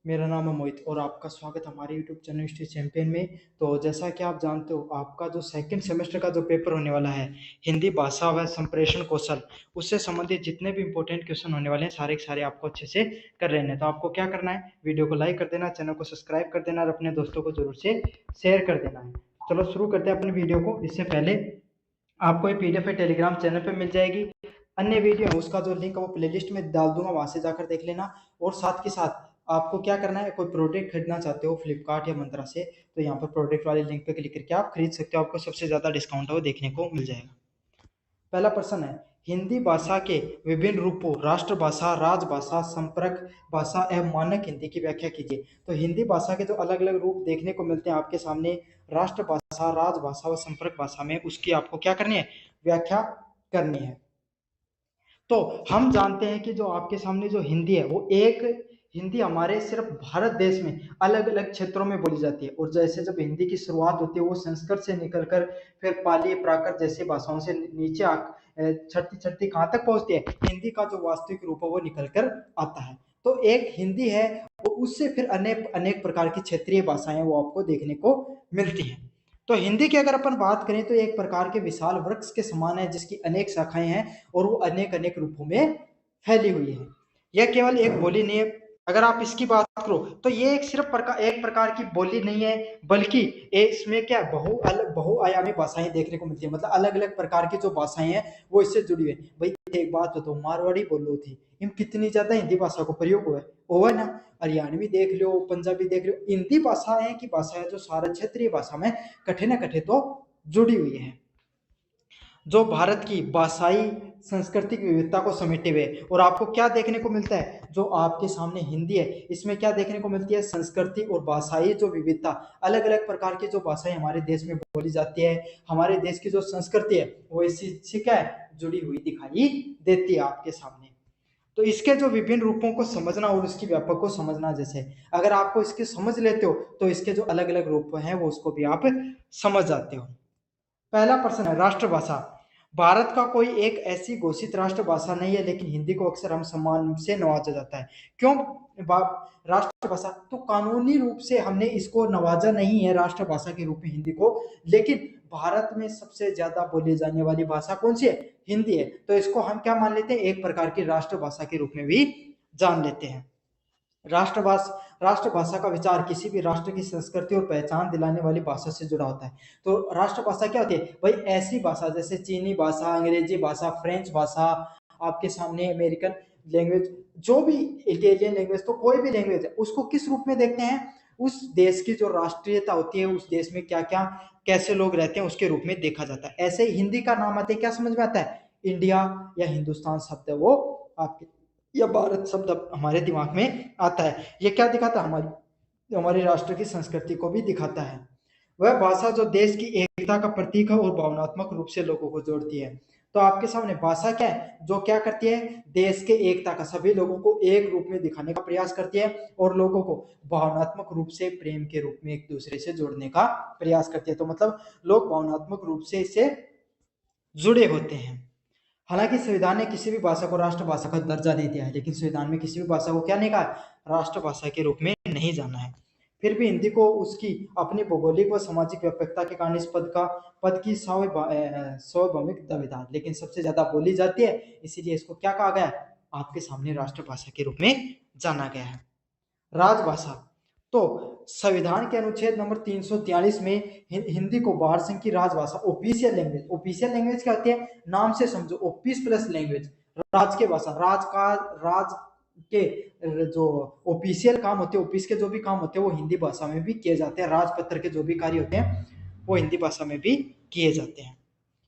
मेरा नाम है मोहित और आपका स्वागत है हमारे YouTube चैनल हिस्ट्री चैंपियन में। तो जैसा कि आप जानते हो, आपका जो सेकंड सेमेस्टर का जो पेपर होने वाला है, हिंदी भाषा व संप्रेषण कौशल, उससे संबंधित जितने भी इंपॉर्टेंट क्वेश्चन होने वाले हैं सारे के सारे आपको अच्छे से कर लेने हैं। तो आपको क्या करना है, वीडियो को लाइक कर देना, चैनल को सब्सक्राइब कर देना और अपने दोस्तों को जरूर से शेयर कर देना है। चलो शुरू करते हैं अपनी वीडियो को। इससे पहले आपको ये PDF है टेलीग्राम चैनल पर मिल जाएगी। अन्य वीडियो है उसका जो लिंक है वो प्लेलिस्ट में डाल दूंगा, वहां से जाकर देख लेना। और साथ के साथ आपको क्या करना है, कोई प्रोडक्ट खरीदना चाहते हो फ्लिपकार्ट या मंत्रा से, तो यहाँ पर प्रोडक्ट वाले लिंक पे क्लिक करके आप खरीद सकते हो। आपको सबसे ज्यादा डिस्काउंट है वो देखने को मिल जाएगा। पहला प्रश्न है, हिंदी भाषा के विभिन्न रूपों राष्ट्रभाषा, राजभाषा, संपर्क भाषा एवं मानक हिंदी की व्याख्या कीजिए। तो हिंदी भाषा के जो अलग अलग रूप देखने को मिलते हैं आपके सामने, राष्ट्रभाषा, राजभाषा व संपर्क भाषा में, उसकी आपको क्या करनी है, व्याख्या करनी है। तो हम जानते हैं कि जो आपके सामने जो हिंदी है वो एक हिंदी हमारे सिर्फ भारत देश में अलग अलग क्षेत्रों में बोली जाती है। और जैसे जब हिंदी की शुरुआत होती है वो संस्कृत से निकलकर फिर पाली, प्राकृत जैसी भाषाओं से नीचे छठती छठती कहाँ तक पहुंचती है, हिंदी का जो वास्तविक रूप है वो निकलकर आता है। तो एक हिंदी है, और उससे फिर अनेक अनेक प्रकार की क्षेत्रीय भाषाएं वो आपको देखने को मिलती हैं। तो हिंदी की अगर अपन बात करें तो एक प्रकार के विशाल वृक्ष के समान है, जिसकी अनेक शाखाएं हैं और वो अनेक अनेक रूपों में फैली हुई है। यह केवल एक बोली नहीं है। अगर आप इसकी बात करो तो ये एक प्रकार की बोली नहीं है, बल्कि इसमें क्या बहुआयामी भाषाएं देखने को मिलती है। मतलब अलग अलग प्रकार की जो भाषाएं हैं वो इससे जुड़ी हुई है। भाई एक बात बताओ, मारवाड़ी बोलो थी, इन कितनी ज्यादा हिंदी भाषा को प्रयोग हुआ है ना। हरियाणवी देख लो, पंजाबी देख लो, हिंदी भाषाएं की भाषा है जो सारा क्षेत्रीय भाषा में कठे न कठे तो जुड़ी हुई है, जो भारत की भाषाई सांस्कृतिक विविधता को समेटे हुए। और आपको क्या देखने को मिलता है, जो आपके सामने हिंदी है इसमें क्या देखने को मिलती है, संस्कृति और भाषाई जो विविधता, अलग अलग प्रकार की जो भाषाएं हमारे देश में बोली जाती है, हमारे देश की जो संस्कृति है वो इसी क्या है, जुड़ी हुई दिखाई देती है आपके सामने। तो इसके जो विभिन्न रूपों को समझना और उसकी व्यापक को समझना, जैसे अगर आपको इसके समझ लेते हो तो इसके जो अलग अलग रूप हैं वो उसको भी आप समझ जाते हो। पहला प्रश्न है, राष्ट्रभाषा। भारत का कोई एक ऐसी घोषित राष्ट्रभाषा नहीं है, लेकिन हिंदी को अक्सर हम सम्मान से नवाजा जाता है। क्यों राष्ट्रभाषा? तो कानूनी रूप से हमने इसको नवाजा नहीं है राष्ट्रभाषा के रूप में हिंदी को, लेकिन भारत में सबसे ज्यादा बोली जाने वाली भाषा कौन सी है, हिंदी है। तो इसको हम क्या मान लेते हैं, एक प्रकार की राष्ट्रभाषा के रूप में भी जान लेते हैं। राष्ट्रभाषा का विचार किसी भी राष्ट्र की संस्कृति और पहचान दिलाने वाली भाषा से जुड़ा होता है। तो राष्ट्रभाषा क्या होती है भाई, ऐसी भाषा जैसे चीनी भाषा, अंग्रेजी भाषा, फ्रेंच भाषा, आपके सामने अमेरिकन लैंग्वेज, जो भी इटालियन लैंग्वेज, तो कोई भी लैंग्वेज है उसको किस रूप में देखते हैं, उस देश की जो राष्ट्रीयता होती है, उस देश में क्या क्या कैसे लोग रहते हैं उसके रूप में देखा जाता है। ऐसे ही हिंदी का नाम आते क्या समझ में आता है, इंडिया या हिंदुस्तान शब्द है वो आपके, या भारत शब्द हमारे दिमाग में आता है। ये क्या दिखाता है, हमारी हमारे राष्ट्र की संस्कृति को भी दिखाता है। वह भाषा जो देश की एकता का प्रतीक है और भावनात्मक रूप से लोगों को जोड़ती है। तो आपके सामने भाषा क्या है, जो क्या करती है, देश के एकता का, सभी लोगों को एक रूप में दिखाने का प्रयास करती है और लोगों को भावनात्मक रूप से प्रेम के रूप में एक दूसरे से जोड़ने का प्रयास करती है। तो मतलब लोग भावनात्मक रूप से इससे जुड़े होते हैं। हालांकि संविधान ने किसी भी भाषा को राष्ट्रभाषा का दर्जा दे दिया है, लेकिन संविधान में किसी भी भाषा को क्या नहीं कहा, राष्ट्रभाषा के रूप में नहीं जाना है। फिर भी हिंदी को उसकी अपनी भौगोलिक व सामाजिक व्यापकता के कारण इस पद की सार्वभौमिक दावेदार, लेकिन सबसे ज्यादा बोली जाती है, इसीलिए इसको क्या कहा गया है, आपके सामने राष्ट्रभाषा के रूप में जाना गया है। राजभाषा, तो संविधान के अनुच्छेद नंबर 343 में हिंदी को भारत संघ की राजभाषा, ऑफिशियल लैंग्वेज, ऑफिशियल लैंग्वेज क्या होती है, नाम से समझो, ऑफिस प्लस लैंग्वेज, राज के भाषा, राज के जो ऑफिशियल काम होते हैं, ऑफिस के जो भी काम होते हैं वो हिंदी भाषा में भी किए जाते हैं। राजपत्र के जो भी कार्य होते हैं वो हिंदी भाषा में भी किए जाते हैं।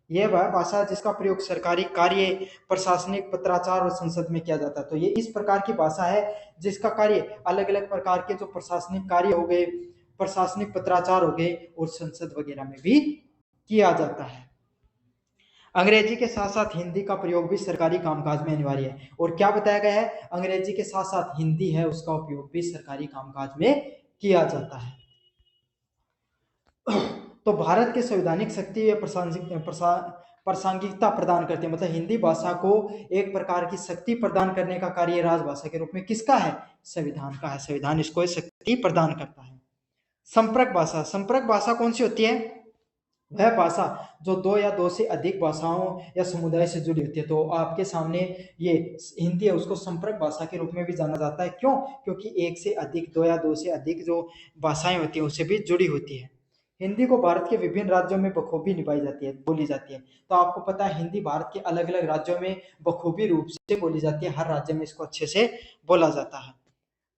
यह वह भाषा है जिसका प्रयोग सरकारी कार्य, प्रशासनिक, पत्राचार और संसद में किया जाता है। तो ये इस प्रकार की भाषा है जिसका कार्य अलग अलग प्रकार के जो प्रशासनिक कार्य हो गए, प्रशासनिक पत्राचार हो गए और संसद वगैरह में भी किया जाता है। अंग्रेजी के साथ साथ हिंदी का प्रयोग भी सरकारी कामकाज में अनिवार्य है। और क्या बताया गया है, अंग्रेजी के साथ साथ हिंदी है उसका उपयोग भी सरकारी कामकाज में किया जाता है। तो भारत के संवैधानिक शक्ति या प्रासंगिकता प्रदान करती है। मतलब हिंदी भाषा को एक प्रकार की शक्ति प्रदान करने का कार्य राजभाषा के रूप में किसका है? संविधान का है। संविधान इसको शक्ति प्रदान करता है। संपर्क भाषा, संपर्क भाषा कौन सी होती है? वह भाषा जो दो या दो से अधिक भाषाओं या समुदाय से जुड़ी होती है। तो आपके सामने ये हिंदी है, उसको संपर्क भाषा के रूप में भी जाना जाता है। क्यों? क्योंकि एक से अधिक, दो या दो से अधिक जो भाषाएं होती हैं उससे भी जुड़ी होती है। हिंदी को भारत के विभिन्न राज्यों में बखूबी निभाई जाती है, बोली जाती है। तो आपको पता है हिंदी भारत के अलग अलग राज्यों में बखूबी रूप से बोली जाती है। हर राज्य में इसको अच्छे से बोला जाता है।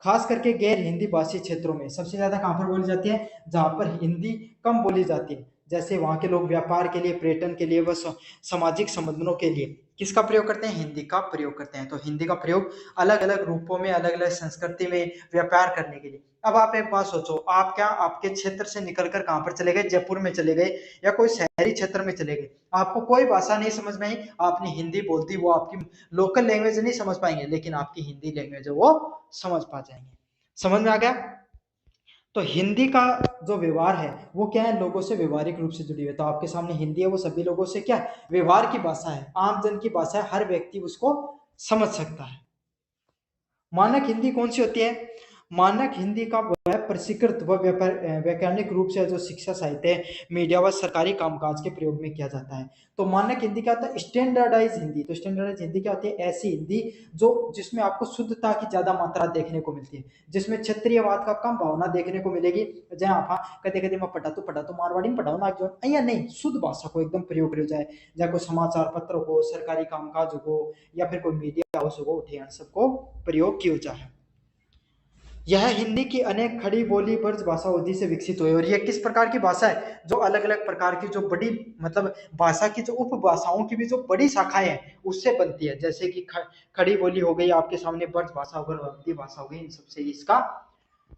खास करके गैर हिंदी भाषी क्षेत्रों में सबसे ज्यादा कहाँ पर बोली जाती है? जहां पर हिंदी कम बोली जाती है। जैसे वहां के लोग व्यापार के लिए, पर्यटन के लिए, व सामाजिक संबंधों के लिए किसका प्रयोग करते हैं? हिंदी का प्रयोग करते हैं। तो हिंदी का प्रयोग अलग अलग रूपों में, अलग अलग संस्कृति में व्यापार करने के लिए। अब आप एक बात सोचो, आप क्या आपके क्षेत्र से निकलकर कहां पर चले गए? जयपुर में चले गए या कोई शहरी क्षेत्र में चले गए, आपको कोई भाषा नहीं समझ में आई, आपने हिंदी बोल दी, वो आपकी लोकल लैंग्वेज नहीं समझ पाएंगे, लेकिन आपकी हिंदी लैंग्वेज है वो समझ पा जाएंगे। समझ में आ गया? तो हिंदी का जो व्यवहार है वो क्या है? लोगों से व्यवहारिक रूप से जुड़ी हुई है। तो आपके सामने हिंदी है वो सभी लोगों से क्या है? व्यवहार की भाषा है, आम जन की भाषा है, हर व्यक्ति उसको समझ सकता है। मानक हिंदी कौन सी होती है? मानक हिंदी का वह प्रशिक्षित व वैज्ञानिक रूप से जो शिक्षा, साहित्य, मीडिया व सरकारी कामकाज के प्रयोग में किया जाता है। तो मानक हिंदी क्या होता है? स्टैंडर्डाइज हिंदी। तो स्टैंडर्डाइज हिंदी क्या होती है? ऐसी हिंदी जो जिसमें आपको शुद्धता की ज्यादा मात्रा देखने को मिलती है, जिसमें क्षेत्रीयवाद का कम भावना देखने को मिलेगी। जहाँ आप कदे कदे मैं पढ़ा तो मारवाड़ी में पढ़ाओ ना, जो या नहीं, शुद्ध भाषा को एकदम प्रयोग करो जाए। चाहे कोई समाचार पत्र हो, सरकारी कामकाज हो, या फिर कोई मीडिया हाउस हो, उठे सबको प्रयोग किया जाए। यह हिंदी की अनेक खड़ी बोली ब्रज भाषा अवधि से विकसित हुई। और यह किस प्रकार की भाषा है? जो अलग अलग प्रकार की जो बड़ी, मतलब भाषा की जो उपभाषाओं की भी जो बड़ी शाखाएं हैं उससे बनती है। जैसे कि खड़ी बोली हो गई, आपके सामने ब्रज भाषा हो गई, अवधि भाषा हो गई, इन सबसे इसका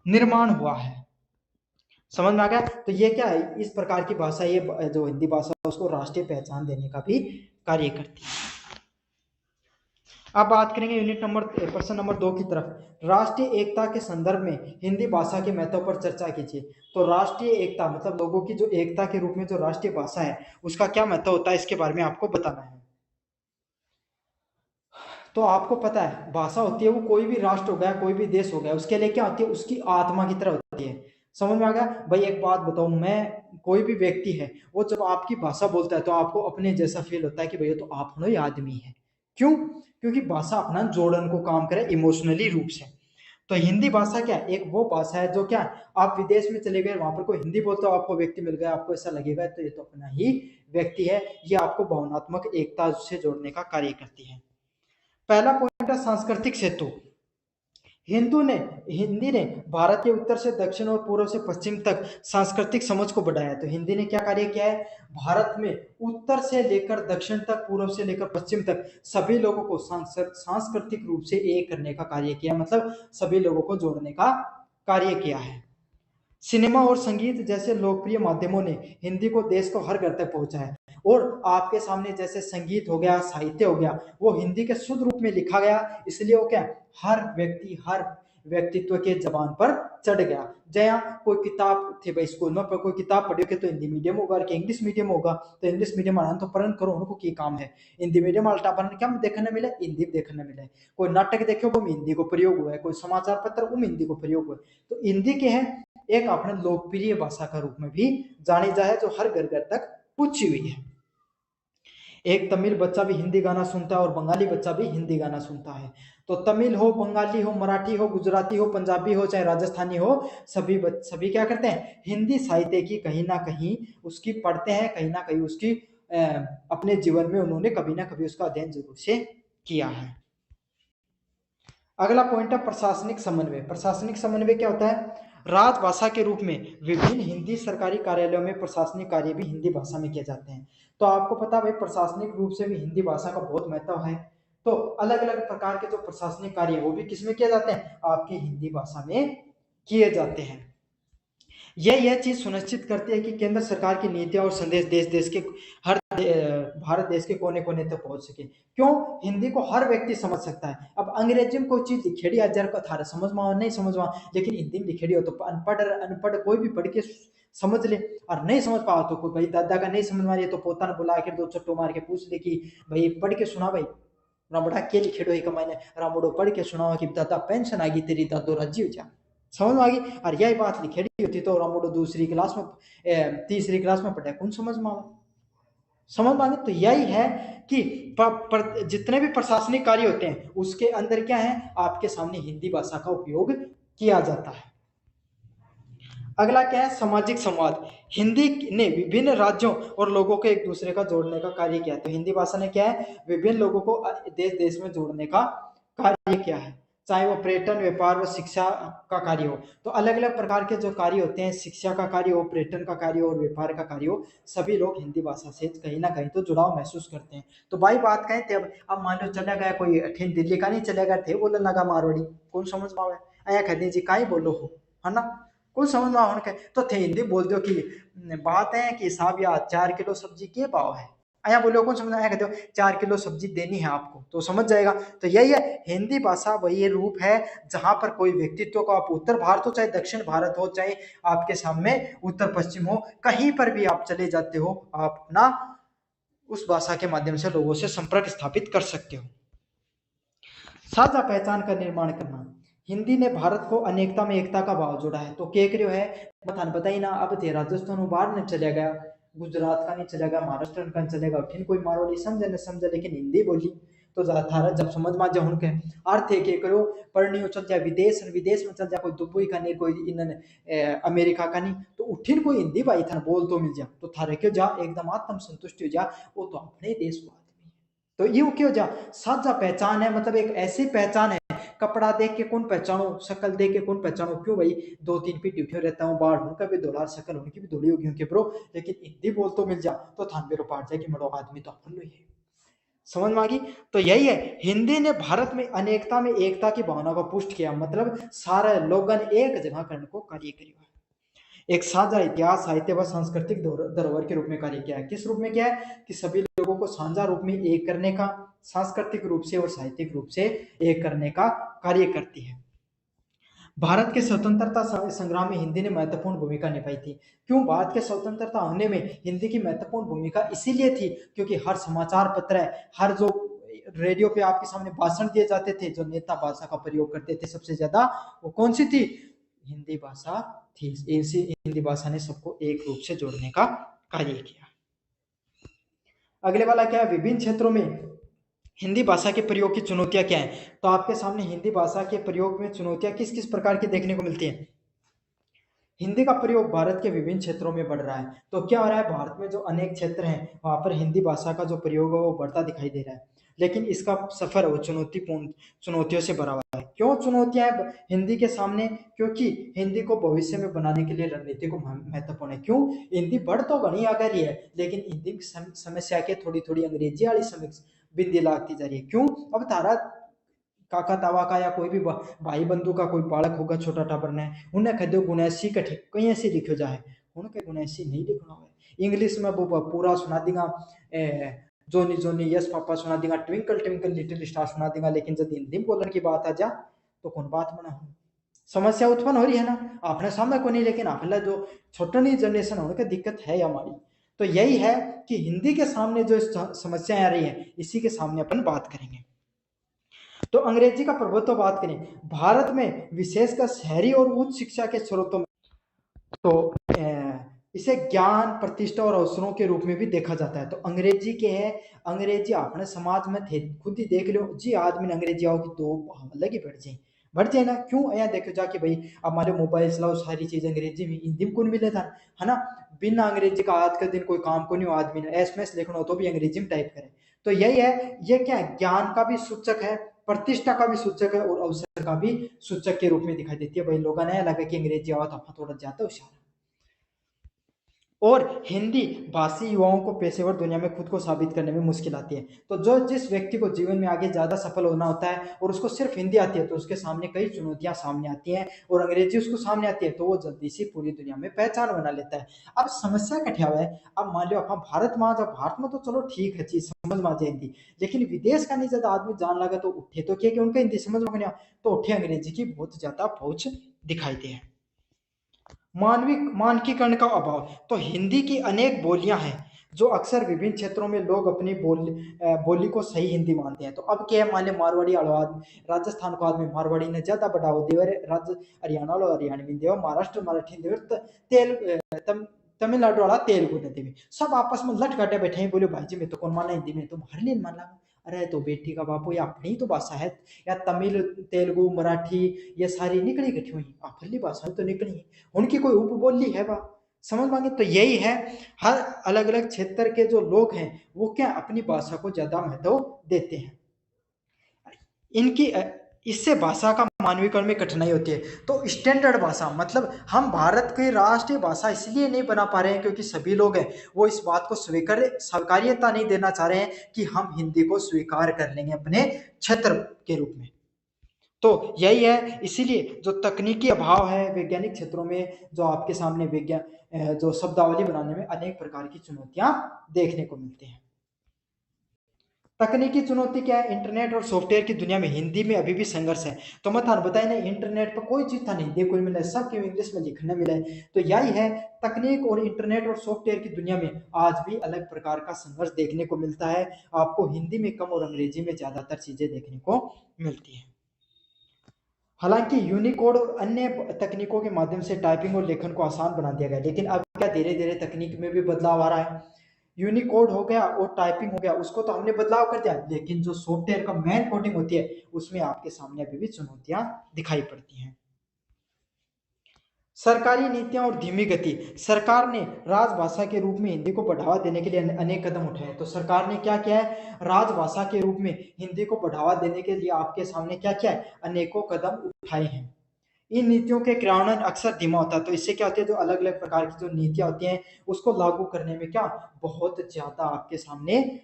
निर्माण हुआ है। समझ में आ गया? तो ये क्या है? इस प्रकार की भाषा, ये जो हिंदी भाषा है उसको राष्ट्रीय पहचान देने का भी कार्य करती है। अब बात करेंगे यूनिट नंबर प्रश्न नंबर 2 की तरफ। राष्ट्रीय एकता के संदर्भ में हिंदी भाषा के महत्व पर चर्चा कीजिए। तो राष्ट्रीय एकता मतलब लोगों की जो एकता के रूप में जो राष्ट्रीय भाषा है उसका क्या महत्व होता है, इसके बारे में आपको बताना है। तो आपको पता है भाषा होती है वो कोई भी राष्ट्र हो गया, कोई भी देश हो गया, उसके लिए क्या होती है? उसकी आत्मा की तरह होती है। समझ में आ गया भाई? एक बात बताऊं, मैं कोई भी व्यक्ति है वो जब आपकी भाषा बोलता है तो आपको अपने जैसा फील होता है कि भैया तो आप ही आदमी है। क्यों? क्योंकि भाषा अपना जोड़न को काम करे इमोशनली रूप से। तो हिंदी भाषा क्या है? एक वो भाषा है जो क्या, आप विदेश में चले गए, वहां पर कोई हिंदी बोलता हो, आपको व्यक्ति मिल गया, आपको ऐसा लगेगा तो ये तो अपना ही व्यक्ति है। ये आपको भावनात्मक एकता से जोड़ने का कार्य करती है। पहला पॉइंट है सांस्कृतिक सेतु। हिंदी ने भारत के उत्तर से दक्षिण और पूर्व से पश्चिम तक सांस्कृतिक समझ को बढ़ाया है। तो हिंदी ने क्या कार्य किया है? भारत में उत्तर से लेकर दक्षिण तक, पूर्व से लेकर पश्चिम तक सभी लोगों को सांस्कृतिक रूप से एक करने का कार्य किया, मतलब सभी लोगों को जोड़ने का कार्य किया है। सिनेमा और संगीत जैसे लोकप्रिय माध्यमों ने हिंदी को देश को हर घर तक पहुंचाया। और आपके सामने जैसे संगीत हो गया, साहित्य हो गया, वो हिंदी के शुद्ध रूप में लिखा गया, इसलिए वो क्या, हर व्यक्ति, हर व्यक्तित्व के जबान पर चढ़ गया। जहाँ कोई किताब थी भाई स्कूल में, पर कोई किताब पढ़ी के तो हिंदी मीडियम होगा कि इंग्लिश मीडियम होगा, तो इंग्लिश मीडियम आना तो पढ़न करो, उनको की काम है। हिंदी मीडियम अल्टा पढ़ने क्या देखने मिले? हिंदी देखने मिले। कोई नाटक देखे वो हिंदी को प्रयोग हुआ है, कोई समाचार पत्र वो हिंदी को प्रयोग हुआ है। तो हिंदी के है एक अपने लोकप्रिय भाषा का रूप में भी जानी जाए, जो हर घर घर तक पहुंची हुई है। एक तमिल बच्चा भी हिंदी गाना सुनता है और बंगाली बच्चा भी हिंदी गाना सुनता है। तो तमिल हो, बंगाली हो, मराठी हो, गुजराती हो, पंजाबी हो, चाहे राजस्थानी हो, सभी क्या करते हैं? हिंदी साहित्य की कहीं ना कहीं उसकी पढ़ते हैं, कहीं ना कहीं उसकी अपने जीवन में उन्होंने कभी ना कभी उसका अध्ययन जरूर से किया है। अगला पॉइंट है प्रशासनिक समन्वय। प्रशासनिक समन्वय क्या होता है? राजभाषा के रूप में विभिन्न हिंदी सरकारी कार्यालयों में प्रशासनिक कार्य भी हिंदी भाषा में किए जाते हैं। तो आपको पता भाई प्रशासनिक रूप से भी हिंदी भाषा का बहुत महत्व है। तो अलग अलग प्रकार के जो प्रशासनिक कार्य वो भी किसमें किए जाते हैं? आपकी हिंदी भाषा में किए जाते हैं। यह चीज सुनिश्चित करती है कि केंद्र सरकार की नीतियां और संदेश देश देश के हर भारत देश के कोने कोने तक पहुंच सके। क्यों? हिंदी को हर व्यक्ति समझ सकता है। अब अंग्रेजी में कोई चीज लिखेड़ी हजार का थारा समझ में नहीं समझ में, लेकिन हिंदी में लिखेड़ी हो तो अनपढ़ कोई भी पढ़ के समझ ले। और नहीं समझ पाओ तो कोई भाई दादा का नहीं समझ मारिए तो पोता ने बुला के दो चट्टो मार के पूछ ले कि भाई पढ़ के सुना भाई, रामड़ा के लिखेड़ो ही कमाने रामड़ो पढ़ के सुनाओ कि दादा पेंशन आ गई तेरी दादो राजी हो जा, समझ में आ गई। और यही बात लिखेड़ी होती तो रामड़ो दूसरी क्लास में तीसरी क्लास में पढ़े कौन समझ में आवा, समझ में आ गई। तो यही है कि जितने भी प्रशासनिक कार्य होते हैं उसके अंदर क्या है, आपके सामने हिंदी भाषा का उपयोग किया जाता है। अगला क्या है, सामाजिक संवाद। हिंदी ने विभिन्न राज्यों और लोगों को एक दूसरे का जोड़ने का कार्य किया है। तो हिंदी भाषा ने क्या है, विभिन्न लोगों को देश देश में जोड़ने का कार्य किया है, चाहे वो पर्यटन, व्यापार व शिक्षा का कार्य हो। तो अलग अलग प्रकार के जो कार्य होते हैं, शिक्षा का कार्य हो, पर्यटन का कार्य हो और व्यापार का कार्य हो, सभी लोग हिंदी भाषा से कहीं ना कहीं तो जुड़ाव महसूस करते हैं। तो भाई बात कहें थे, अब मान लो चला गया कोई अठीन दिल्ली का नहीं चले गए थे बोलने लगा मारवाड़ी, कौन समझ पावे, आया कहते जी का ही बोलो हो, है ना, कौन समझ में उनके तो थे हिंदी बोल दो कि बात है कि साहब या 4 किलो सब्जी के भाव है, आया बोलो कौन समझ आया कहते हो 4 किलो सब्जी देनी है आपको तो समझ जाएगा। तो यही है, हिंदी भाषा वही रूप है जहां पर कोई व्यक्तित्व को, आप उत्तर भारत हो चाहे दक्षिण भारत हो, चाहे आपके सामने उत्तर पश्चिम हो, कहीं पर भी आप चले जाते हो, आप ना उस भाषा के माध्यम से लोगों से संपर्क स्थापित कर सकते हो। साझा पहचान का निर्माण करना। हिंदी ने भारत को अनेकता में एकता का भाव जोड़ा है। तो केकरियो है मथान बताई ना, अब थे राजस्थान बाहर नहीं चला गया, गुजरात का नहीं चला गया, महाराष्ट्र का नहीं चलेगा, फिर कोई मारवाड़ी समझे न समझे लेकिन हिंदी बोली तो थारा जब समझ में जा उनके अर्थ है, के करो पढ़नी चल जाए विदेश विदेश में चल जाए, कोई दुबई का नहीं, कोई इन अमेरिका का नहीं, तो उठिन कोई हिंदी भाई था बोल तो मिल जा, तो थारे क्यों जा एकदम आत्म संतुष्टि हो जा, वो तो अपने देश को आदमी। तो यूं क्यों जा, साझा पहचान है, मतलब एक ऐसी पहचान है, कपड़ा देख के कौन पहचानो, शक्ल देख के कौन पहचानो, क्यों भाई 2-3 फीट उठे रहता हूँ, बाढ़ उनका भी धोला, शक्ल उनकी भी धोली होगी उनके ब्रो, लेकिन हिंदी बोल तो मिल जा तो थान बेरो पाट जाए कि मरो आदमी तो अपन ही है, समझ में आ गई। तो यही है, हिंदी ने भारत में अनेकता में एकता की भावना को पुष्ट किया, मतलब सारे लोगन एक जगह करने को कार्य करियो, एक साझा इतिहास, साहित्य व सांस्कृतिक धरोहर के रूप में कार्य किया है। किस रूप में किया है कि सभी लोगों को साझा रूप में एक करने का, सांस्कृतिक रूप से और साहित्यिक रूप से एक करने का कार्य करती है। भारत के स्वतंत्रता संग्राम में हिंदी ने महत्वपूर्ण भूमिका निभाई थी। क्यों भारत के स्वतंत्रता होने में हिंदी की महत्वपूर्ण भूमिका इसीलिए थी क्योंकि हर समाचार पत्र है, हर जो रेडियो पे आपके सामने भाषण दिए जाते थे, जो नेता भाषा का प्रयोग करते थे सबसे ज्यादा, वो कौन सी थी, हिंदी भाषा थी। इसी हिंदी भाषा ने सबको एक रूप से जोड़ने का कार्य किया। अगले वाला क्या है, विभिन्न क्षेत्रों में हिंदी भाषा के प्रयोग की चुनौतियां क्या है। तो आपके सामने हिंदी भाषा के प्रयोग में चुनौतियां किस किस प्रकार की देखने को मिलती हैं। हिंदी का प्रयोग भारत के विभिन्न क्षेत्रों में बढ़ रहा है। तो क्या हो रहा है, भारत में जो अनेक क्षेत्र हैं वहां पर हिंदी भाषा का जो प्रयोग है वो बढ़ता दिखाई दे रहा है, लेकिन इसका सफर है वो चुनौतीपूर्ण, चुनौतियों से भरा हुआ है। क्यों चुनौतियां हैं हिंदी के सामने, क्योंकि हिंदी को भविष्य में बनाने के लिए रणनीति को महत्वपूर्ण है। क्यों, हिंदी बढ़ तो घनी आ रही है लेकिन हिंदी की समस्या के थोड़ी थोड़ी अंग्रेजी वाली समस्या बिंदी लागती जा रही है। क्यों, अब तारा काका तावा का या कोई भी भाई बंधु का कोई बालक होगा छोटा टाबर ने, उन्हें कह दो गुणैसी कठे कहीं ऐसे लिखो जाए, उनके गुणैसी नहीं लिखना है, इंग्लिश में वो पूरा सुना देगा, जोनी जोनी यस पापा सुना देगा, ट्विंकल ट्विंकल लिटिल स्टार सुना देगा, लेकिन जब हिंदी बोलने की बात आ जा तो कौन बात बना हो, समस्या उत्पन्न हो रही है ना अपने सामने को नहीं, लेकिन अपने जो छोटी जनरेशन है उनके दिक्कत है हमारी। तो यही है कि हिंदी के सामने जो समस्याएं आ रही है इसी के सामने अपन बात करेंगे। तो अंग्रेजी का प्रभुत्व बात करें भारत में विशेषकर शहरी और उच्च शिक्षा के स्रोतों में, तो इसे ज्ञान, प्रतिष्ठा और अवसरों के रूप में भी देखा जाता है। तो अंग्रेजी के है, अंग्रेजी अपने समाज में थे, खुद ही देख लो जी आदमी ने अंग्रेजी आओ कि दो अलग ही बढ़ जाए ना। क्यों यहाँ देखो जाके भाई हमारे मोबाइल चलाओ सारी चीज अंग्रेजी में, हिंदी में कौन मिले था, है ना, बिना अंग्रेजी का आज के दिन कोई काम को नहीं हो, आदमी ने एसएमएस लिखना हो तो भी अंग्रेजी में टाइप करे। तो यही है, ये क्या है, ज्ञान का भी सूचक है, प्रतिष्ठा का भी सूचक है और अवसर का भी सूचक के रूप में दिखाई देती है। भाई लोगों ने लगा कि अंग्रेजी आवा तो आप थोड़ा ज्यादा होशियार। और हिंदी भाषी युवाओं को पेशेवर दुनिया में खुद को साबित करने में मुश्किल आती है। तो जो जिस व्यक्ति को जीवन में आगे ज्यादा सफल होना होता है और उसको सिर्फ हिंदी आती है तो उसके सामने कई चुनौतियां सामने आती हैं, और अंग्रेजी उसको सामने आती है तो वो जल्दी से पूरी दुनिया में पहचान बना लेता है। अब समस्या कठिया हुआ है, अब मान लो आप भारत में, जब भारत में तो चलो ठीक है चीज समझ में आ जाए हिंदी, लेकिन विदेश का नहीं ज्यादा आदमी जान लगा तो उठे तो क्या कि उनका हिंदी समझ में नहीं आ, तो उठे अंग्रेजी की बहुत ज्यादा पहुंच दिखाई दे। मानकीकरण का अभाव। तो हिंदी की अनेक बोलियां हैं जो अक्सर विभिन्न क्षेत्रों में लोग अपनी बोली को सही हिंदी मानते हैं। तो अब क्या है, मान लिया मारवाड़ी आवाज राजस्थान को आदमी मारवाड़ी ने ज्यादा बढ़ावा दिया, राज्य हरियाणा वाला हरियाणवी देव, महाराष्ट्र मराठी देव, तमिलनाडु वाला तेलुगु ने देवी, सब आपस में लट काटे बैठे हैं, बोले भाई जी मैं तो कौन माना हिंदी में, तुम हर लीन मान ला। अरे तो बेटी का बापू, या अपनी तो भाषा है, या तमिल तेलुगु मराठी ये सारी निकली कठी हुई अपनी भाषा तो निकली है, उनकी कोई उपबोली है बा, समझ मांगे। तो यही है, हर अलग अलग क्षेत्र के जो लोग हैं वो क्या अपनी भाषा को ज्यादा महत्व देते हैं। इनकी इससे भाषा का मानवीकरण में कठिनाई होती है। तो स्टैंडर्ड भाषा मतलब हम भारत की राष्ट्रीय भाषा इसलिए नहीं बना पा रहे हैं क्योंकि सभी लोग हैं वो इस बात को स्वीकार्यता नहीं देना चाह रहे हैं कि हम हिंदी को स्वीकार कर लेंगे अपने क्षेत्र के रूप में। तो यही है, इसीलिए जो तकनीकी अभाव है वैज्ञानिक क्षेत्रों में, जो आपके सामने विज्ञान जो शब्दावली बनाने में अनेक प्रकार की चुनौतियां देखने को मिलती हैं। तकनीकी चुनौती क्या है, इंटरनेट और सॉफ्टवेयर की दुनिया में हिंदी में अभी भी संघर्ष है। तो मैं थान बताया ना, इंटरनेट पर कोई चीज था नहीं हिंदी कोई मिला, सब क्यों इंग्लिश में लिखने मिले। तो यही है, तकनीक और इंटरनेट और सॉफ्टवेयर की दुनिया में आज भी अलग प्रकार का संघर्ष देखने को मिलता है। आपको हिंदी में कम और अंग्रेजी में ज्यादातर चीजें देखने को मिलती है। हालांकि यूनिकोड और अन्य तकनीकों के माध्यम से टाइपिंग और लेखन को आसान बना दिया गया, लेकिन अब क्या धीरे धीरे तकनीक में भी बदलाव आ रहा है। यूनिकोड हो गया और टाइपिंग हो गया, उसको तो हमने बदलाव कर दिया, लेकिन जो सॉफ्टवेयर का मेन कोडिंग होती है उसमें आपके सामने अभी भी चुनौतियां दिखाई पड़ती हैं। सरकारी नीतियां और धीमी गति। सरकार ने राजभाषा के रूप में हिंदी को बढ़ावा देने के लिए अनेक कदम उठाए। तो सरकार ने क्या किया है, राजभाषा के रूप में हिंदी को बढ़ावा देने के लिए आपके सामने क्या किया है, अनेकों कदम उठाए हैं। इन नीतियों के क्रियान्वयन अक्सर धीमा होता है। तो इससे क्या होती है, जो अलग अलग प्रकार की जो नीतियां होती हैं उसको लागू करने में क्या बहुत ज्यादा आपके सामने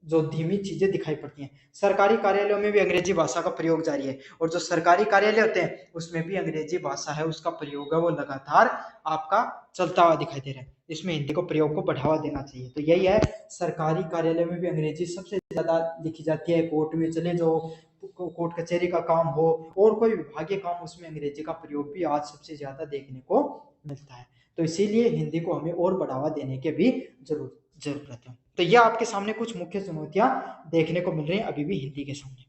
जो धीमी चीजें दिखाई पड़ती हैं। सरकारी कार्यालयों में भी अंग्रेजी भाषा का प्रयोग जारी है, और जो सरकारी कार्यालय होते हैं उसमें भी अंग्रेजी भाषा है उसका प्रयोग है वो लगातार आपका चलता हुआ दिखाई दे रहा है। इसमें हिंदी को प्रयोग को बढ़ावा देना चाहिए। तो यही है, सरकारी कार्यालय में भी अंग्रेजी सबसे ज्यादा लिखी जाती है। कोर्ट में चले जो कोर्ट कचहरी का काम हो और कोई विभागीय काम, उसमें अंग्रेजी का प्रयोग भी आज सबसे ज्यादा देखने को मिलता है। तो इसीलिए हिंदी को हमें और बढ़ावा देने की भी जरूरत है। तो यह आपके सामने कुछ मुख्य चुनौतियां देखने को मिल रही हैं अभी भी हिंदी के सामने।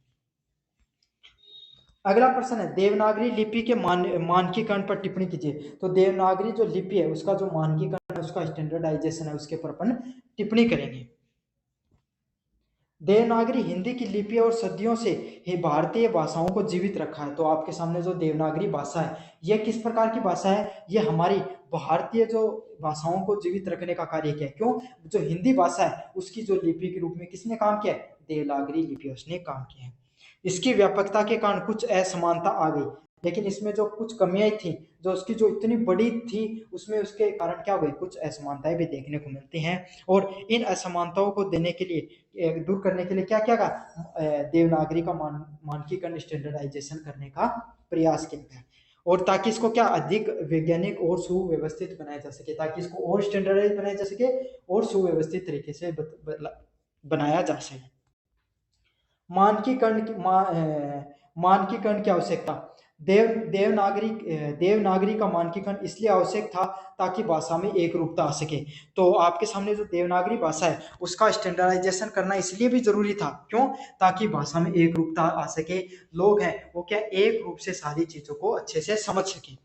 अगला प्रश्न है, देवनागरी लिपि के मानकीकरण पर टिप्पणी कीजिए। तो देवनागरी जो लिपि है उसका जो मानकीकरण है, उसका स्टैंडर्डाइजेशन है, उसके ऊपर अपन टिप्पणी करेंगे। देवनागरी हिंदी की लिपि और सदियों से ही भारतीय भाषाओं को जीवित रखा है। तो आपके सामने जो देवनागरी भाषा है यह किस प्रकार की भाषा है, यह हमारी भारतीय जो भाषाओं को जीवित रखने का कार्य किया है। क्यों, जो हिंदी भाषा है उसकी जो लिपि के रूप में किसने काम किया है, देवनागरी लिपि उसने काम किया है। इसकी व्यापकता के कारण कुछ असमानता आ गई, लेकिन इसमें जो कुछ कमियां थी, जो उसकी जो इतनी बड़ी थी उसमें उसके कारण क्या हो गई, कुछ असमानताएं भी देखने को मिलती हैं। और इन असमानताओं को देने के लिए, दूर करने के लिए क्या क्या का देवनागरी का मानकीकरण स्टैंडर्डाइजेशन करने का प्रयास किया गया, और ताकि इसको क्या अधिक वैज्ञानिक और सुव्यवस्थित बनाया जा सके, ताकि इसको और स्टैंडर्डाइज बनाया जा सके और सुव्यवस्थित तरीके से बनाया जा सके। मानकीकरण की मानकीकरण की आवश्यकता। देवनागरी का मानकीकरण इसलिए आवश्यक था ताकि भाषा में एक रूपता आ सके। तो आपके सामने जो देवनागरी भाषा है उसका स्टैंडर्डाइजेशन करना इसलिए भी जरूरी था, क्यों, ताकि भाषा में एक रूपता आ सके, लोग हैं वो क्या एक रूप से सारी चीजों को अच्छे से समझ सके।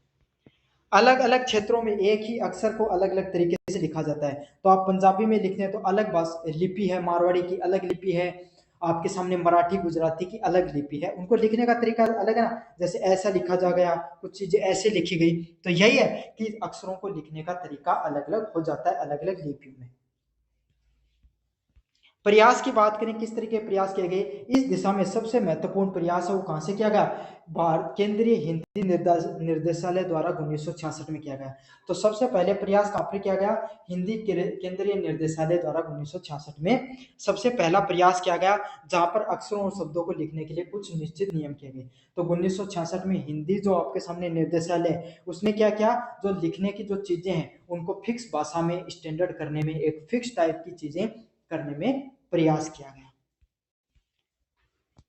अलग अलग क्षेत्रों में एक ही अक्षर को अलग अलग तरीके से लिखा जाता है। तो आप पंजाबी में लिखते हैं तो अलग लिपि है, मारवाड़ी की अलग लिपि है, आपके सामने मराठी गुजराती की अलग लिपि है, उनको लिखने का तरीका अलग है ना, जैसे ऐसा लिखा जा गया, कुछ चीजें ऐसे लिखी गई। तो यही है कि अक्षरों को लिखने का तरीका अलग अलग हो जाता है अलग अलग लिपियों में। प्रयास की बात करें, किस तरीके के प्रयास किए गए, इस दिशा में सबसे महत्वपूर्ण प्रयास है वो कहां से किया गया, भारत केंद्रीय हिंदी निर्देशालय द्वारा 1966 में किया गया। तो सबसे पहले प्रयास कहां पर किया गया, हिंदी केंद्रीय निर्देशालय द्वारा 1966 में सबसे पहला प्रयास किया गया, जहां पर अक्षरों और शब्दों को लिखने के लिए कुछ निश्चित नियम किए गए। तो 1966 में हिंदी जो आपके सामने निर्देशालय, उसने क्या किया, जो लिखने की जो चीजें हैं उनको फिक्स भाषा में स्टैंडर्ड करने में, एक फिक्स टाइप की चीजें करने में प्रयास किया गया।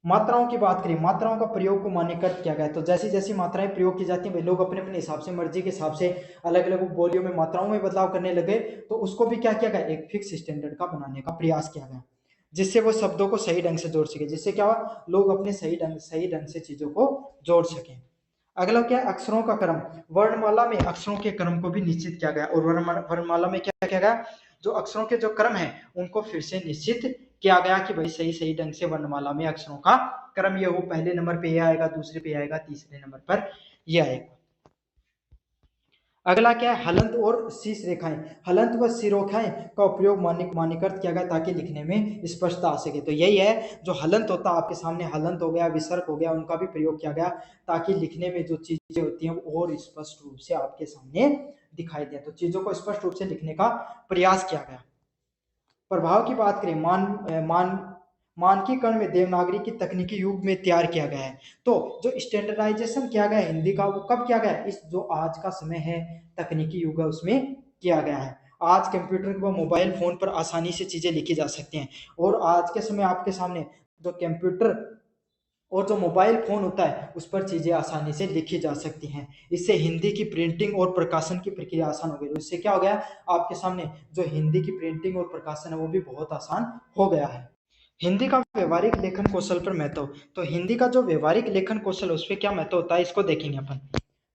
मात्राओं की बात करें, मात्राओं का प्रयोग को मान्यकृत किया गया है। तो जैसी जैसी मात्राएं प्रयोग की जाती हैं, भाई लोग अपने अपने हिसाब से, मर्जी के हिसाब से अलग अलग बोलियों में मात्राओं में बदलाव करने लगे, तो उसको भी क्या किया गया, एक फिक्स स्टैंडर्ड का बनाने का प्रयास किया गया, जिससे वो शब्दों को सही ढंग से जोड़ सके, जिससे क्या हुआ, लोग अपने सही ढंग से चीजों को जोड़ सकें। अगला क्या है, अक्षरों का क्रम। वर्णमाला में अक्षरों के क्रम को भी निश्चित किया गया, और वर्णमाला में क्या किया गया, जो अक्षरों के जो क्रम है उनको फिर से निश्चित किया गया कि भाई सही सही ढंग से वर्णमाला में अक्षरों का क्रम ये हो, पहले नंबर पे ये आएगा, दूसरे पे आएगा, तीसरे नंबर पर ये आएगा। अगला क्या है, हलंत और शीर्ष रेखाएं। हलंत व शीर्षरेखाएं का उपयोग मान्यकृत किया गया ताकि लिखने में स्पष्टता आ सके। तो यही है, जो हलंत होता है आपके सामने, हलंत हो गया, विसर्ग हो गया, उनका भी प्रयोग किया गया ताकि लिखने में जो चीजें होती हैं वो और स्पष्ट रूप से आपके सामने दिखाई दे, तो चीजों को स्पष्ट रूप से लिखने का प्रयास किया गया। प्रभाव की बात करें, मानकीकरण में देवनागरी की तकनीकी युग में तैयार किया गया है। तो जो स्टैंडर्डाइजेशन किया गया है हिंदी का, वो कब किया गया है, इस जो आज का समय है, तकनीकी युग है, उसमें किया गया है। आज कंप्यूटर व मोबाइल फोन पर आसानी से चीजें लिखी जा सकती हैं, और आज के समय आपके सामने जो कंप्यूटर और जो मोबाइल फोन होता है उस पर चीजें आसानी से लिखी जा सकती हैं। इससे हिंदी की प्रिंटिंग और प्रकाशन की प्रक्रिया आसान हो गई। तो इससे क्या हो गया, आपके सामने जो हिंदी की प्रिंटिंग और प्रकाशन है वो भी बहुत आसान हो गया है। हिंदी का व्यवहारिक लेखन कौशल पर महत्व। तो हिंदी का जो व्यवहारिक लेखन कौशल है उस पर क्या महत्व होता है, इसको देखेंगे अपन।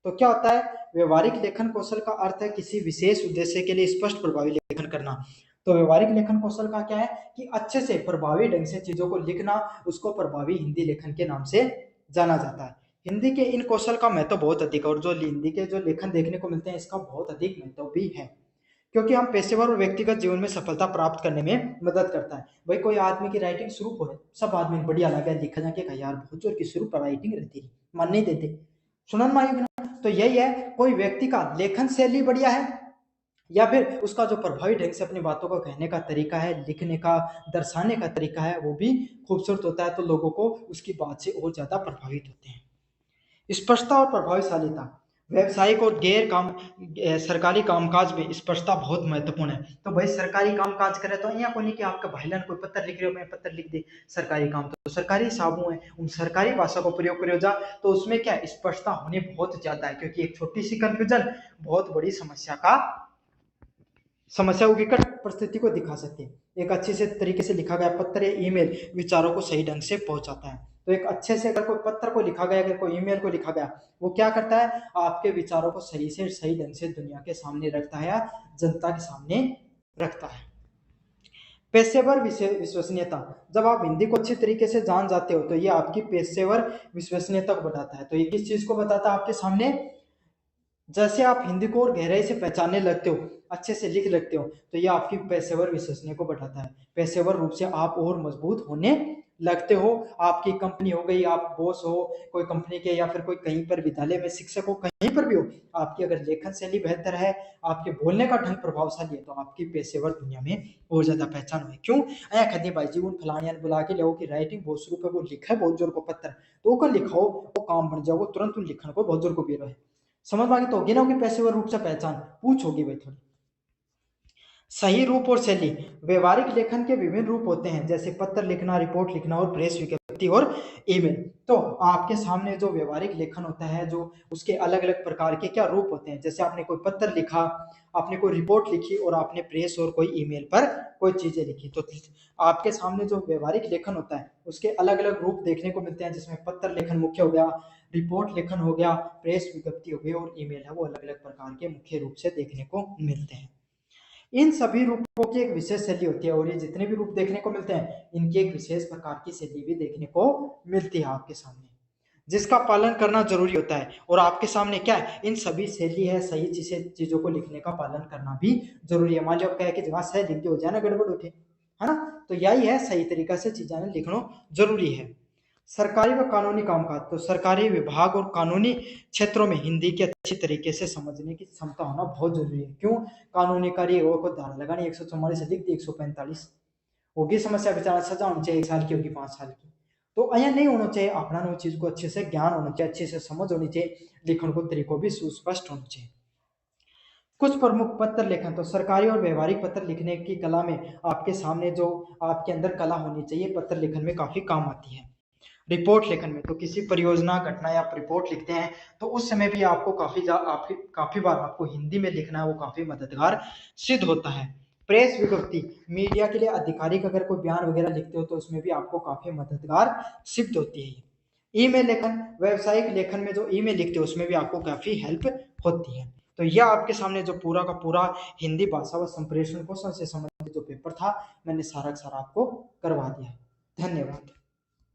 तो क्या होता है, व्यवहारिक लेखन कौशल का अर्थ है किसी विशेष उद्देश्य के लिए स्पष्ट प्रभावी लेखन करना। तो व्यवहारिक लेखन कौशल का क्या है कि अच्छे से प्रभावी ढंग से चीजों को लिखना, उसको प्रभावी हिंदी लेखन के नाम से जाना जाता है। हिंदी के इन कौशल का महत्व बहुत अधिक है, और जो हिंदी के जो लेखन देखने को मिलते हैं इसका बहुत अधिक महत्व भी है, क्योंकि हम पेशेवर और व्यक्तिगत जीवन में सफलता प्राप्त करने में मदद करता है। भाई कोई आदमी की राइटिंग शुरू हो, सब आदमी बढ़िया लगा लिखा जाके कहा यार बहुत जोर की शुरू पर राइटिंग रहती है, मन नहीं देते सुनन माई। तो यही है, कोई व्यक्ति का लेखन शैली बढ़िया है, या फिर उसका जो प्रभावी ढंग से अपनी बातों को कहने का तरीका है, लिखने का, दर्शाने का तरीका है, वो भी खूबसूरत होता है, तो लोगों को उसकी बात से और ज्यादा प्रभावित होते हैं। स्पष्टता और प्रभावशालीता। व्यावसायिक और गैर काम सरकारी कामकाज में स्पष्टता बहुत महत्वपूर्ण है। तो भाई सरकारी कामकाज करे तो यहाँ को नहीं कि आपका भाईलान कोई पत्र लिख रहे हो, मैं पत्र लिख दे, सरकारी काम तो सरकारी हिसाबों है, उन सरकारी भाषा को प्रयोग करो जा, तो उसमें क्या स्पष्टता होनी बहुत ज्यादा है, क्योंकि एक छोटी सी कंफ्यूजन बहुत बड़ी समस्या को विकट परिस्थिति को दिखा सकते हैं। एक अच्छे से तरीके से लिखा गया पत्र या ईमेल विचारों को सही ढंग से पहुंचाता है। तो एक अच्छे से अगर कोई पत्र को लिखा गया, अगर कोई ईमेल को लिखा गया, वो क्या करता है, आपके विचारों को सही से सही ढंग से दुनिया के सामने रखता है, या जनता के सामने रखता है। पेशेवर विश्वसनीयता। जब आप हिंदी को अच्छी तरीके से जान जाते हो तो ये आपकी पेशेवर विश्वसनीयता को बताता है। तो ये किस चीज को बताता है आपके सामने, जैसे आप हिंदी को और गहराई से पहचानने लगते हो, अच्छे से लिख लगते हो, तो ये आपकी पेशेवर विश्वसनीय को बढ़ाता है। पेशेवर रूप से आप और मजबूत होने लगते हो। आपकी कंपनी हो गई, आप बॉस हो कोई कंपनी के, या फिर कोई कहीं पर विद्यालय में शिक्षक हो, कहीं पर भी हो, आपकी अगर लेखन शैली बेहतर है, आपके बोलने का ढंग प्रभावशाली है, तो आपकी पेशेवर दुनिया में और ज्यादा पहचान हुई। क्यों अया खदी भाई जी उन फलानिया ने बुला के लोगों की राइटिंग बहुत शुरू पे वो लिखा है बहुत जोर को पत्थर, तो वो लिखाओ वो काम बन जाओ, तुरंत उन लिखने को बहुत जोर को बेरो है। समझ में आ गई, तो होगी ना उनकी पेशेवर रूप से पहचान, पूछ होगी भाई थोड़ी। सही रूप और शैली। व्यवहारिक लेखन के विभिन्न रूप होते हैं, जैसे पत्र लिखना, रिपोर्ट लिखना, और प्रेस विज्ञप्ति और ईमेल। तो आपके सामने जो व्यवहारिक लेखन होता है, जो उसके अलग अलग प्रकार के क्या रूप होते हैं, जैसे आपने कोई पत्र लिखा, आपने कोई रिपोर्ट लिखी, और आपने प्रेस और कोई ईमेल पर कोई चीजें लिखी, तो आपके सामने जो व्यवहारिक लेखन होता है उसके अलग अलग रूप देखने को मिलते हैं, जिसमें पत्र लेखन मुख्य हो गया, रिपोर्ट लेखन हो गया, प्रेस विज्ञप्ति हो गई, और ईमेल है वो अलग अलग प्रकार के मुख्य रूप से देखने को मिलते हैं। इन सभी रूपों की एक विशेष शैली होती है, और ये जितने भी रूप देखने को मिलते हैं इनकी एक विशेष प्रकार की शैली भी देखने को मिलती है आपके सामने, जिसका पालन करना जरूरी होता है। और आपके सामने क्या है, इन सभी शैली है, सही चीजों को लिखने का पालन करना भी जरूरी है। मान लो क्या है कि जवाब सही लिख के हो जाए ना गड़बड़ उठे, है ना, तो यही है सही तरीका से चीजें लिखना जरूरी है। सरकारी व कानूनी कामकाज। तो सरकारी विभाग और कानूनी क्षेत्रों में हिंदी की अच्छी तरीके से समझने की क्षमता होना बहुत जरूरी है। क्यों, कानूनी कार्य को धारा लगानी 144 लिख दी 145 होगी, समस्या बेचारा सजा होनी चाहिए 1 साल की होगी 5 साल की, तो अया नहीं होना चाहिए। अपना उस चीज को अच्छे से ज्ञान होना चाहिए, अच्छे से समझ होनी चाहिए, लिखन को तरीकों भी सुस्पष्ट होना चाहिए। कुछ प्रमुख पत्र लेखन। तो सरकारी और व्यवहारिक पत्र लिखने की कला में आपके सामने जो आपके अंदर कला होनी चाहिए पत्र लेखन में काफी काम आती है। रिपोर्ट लेखन में, तो किसी परियोजना घटना या आप रिपोर्ट लिखते हैं तो उस समय भी आपको काफी बार आपको हिंदी में लिखना वो काफी मददगार सिद्ध होता है। प्रेस विज्ञप्ति, मीडिया के लिए आधिकारिक अगर कोई बयान वगैरह लिखते हो तो उसमें भी आपको काफी मददगार सिद्ध होती है। ईमेल लेखन, व्यावसायिक लेखन में जो ईमेल लिखते हो उसमें भी आपको काफी हेल्प होती है। तो यह आपके सामने जो पूरा का पूरा हिंदी भाषा व संप्रेषण कौशल से संबंधित जो पेपर था मैंने सारा का सारा आपको करवा दिया है। धन्यवाद।